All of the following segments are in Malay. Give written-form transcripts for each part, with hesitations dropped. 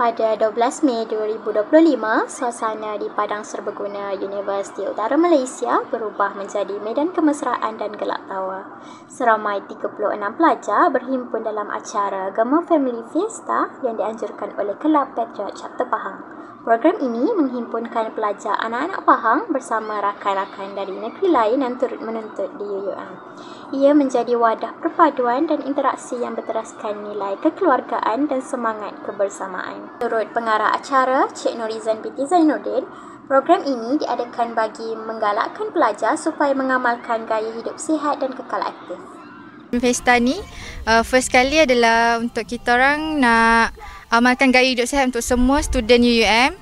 Pada 12 Mei 2025, suasana di Padang Serbaguna Universiti Utara Malaysia berubah menjadi medan kemesraan dan gelak tawa. Seramai 36 pelajar berhimpun dalam acara Gema Family Fiesta yang dianjurkan oleh Kelab Patriot Chapter Pahang. Program ini menghimpunkan pelajar anak-anak Pahang bersama rakan-rakan dari negeri lain yang turut menuntut di UUM. Ia menjadi wadah perpaduan dan interaksi yang berteraskan nilai kekeluargaan dan semangat kebersamaan. Menurut pengarah acara, Cik Norizan binti Zainuddin, program ini diadakan bagi menggalakkan pelajar supaya mengamalkan gaya hidup sihat dan kekal aktif. Pesta ni first kali adalah untuk kita orang nak amalkan gaya hidup sihat untuk semua student UUM,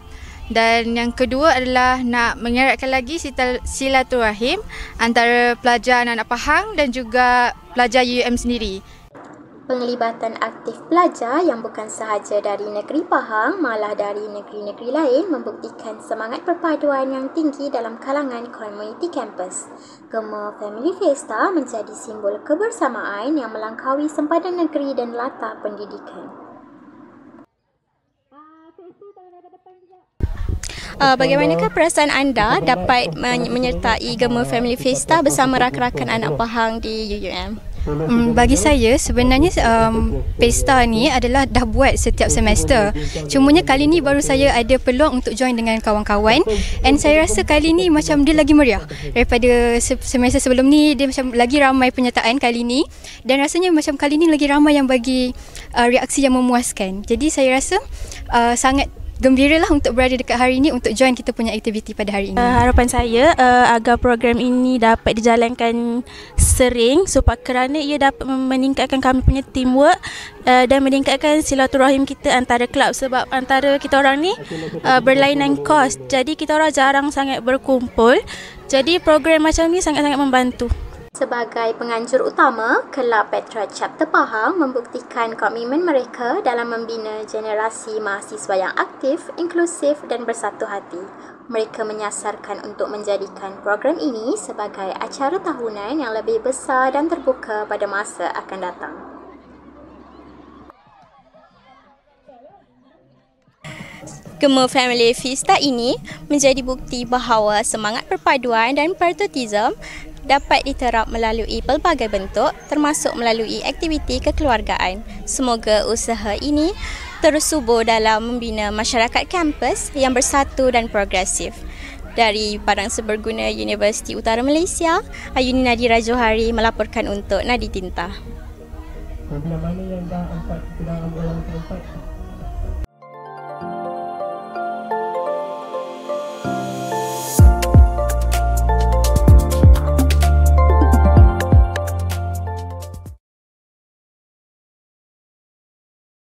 dan yang kedua adalah nak mengeratkan lagi silaturahim antara pelajar anak-anak Pahang dan juga pelajar UUM sendiri. Penglibatan aktif pelajar yang bukan sahaja dari negeri Pahang malah dari negeri-negeri lain membuktikan semangat perpaduan yang tinggi dalam kalangan komuniti kampus. Gema Family Fiesta menjadi simbol kebersamaan yang melangkaui sempadan negeri dan latar pendidikan. Bagaimanakah perasaan anda dapat menyertai Gema Family Fiesta bersama rakan-rakan anak Pahang di UUM? Bagi saya sebenarnya pesta ni adalah dah buat setiap semester. Cumanya kali ni baru saya ada peluang untuk join dengan kawan-kawan, and saya rasa kali ni macam dia lagi meriah daripada semester sebelum ni. Dia macam lagi ramai penyertaan kali ni, dan rasanya macam kali ni lagi ramai yang bagi reaksi yang memuaskan. Jadi saya rasa sangat gembiralah untuk berada dekat hari ini untuk join kita punya aktiviti pada hari ini. Harapan saya agar program ini dapat dijalankan sering kerana ia dapat meningkatkan kami punya teamwork dan meningkatkan silaturahim kita antara kelab, sebab antara kita orang ni berlainan kos. Jadi kita orang jarang sangat berkumpul. Jadi program macam ni sangat-sangat membantu. Sebagai penganjur utama, Kelab Patriot Chapter Pahang membuktikan komitmen mereka dalam membina generasi mahasiswa yang aktif, inklusif dan bersatu hati. Mereka menyasarkan untuk menjadikan program ini sebagai acara tahunan yang lebih besar dan terbuka pada masa akan datang. Gema Family Fiesta ini menjadi bukti bahawa semangat perpaduan dan patriotisme dapat diterap melalui pelbagai bentuk, termasuk melalui aktiviti kekeluargaan. Semoga usaha ini terus subur dalam membina masyarakat kampus yang bersatu dan progresif. Dari Padang Serbaguna Universiti Utara Malaysia, Ayuni Nadira Johari melaporkan untuk Nadi Tinta. Mana yang dah 4 kita dah ambil yang keempat?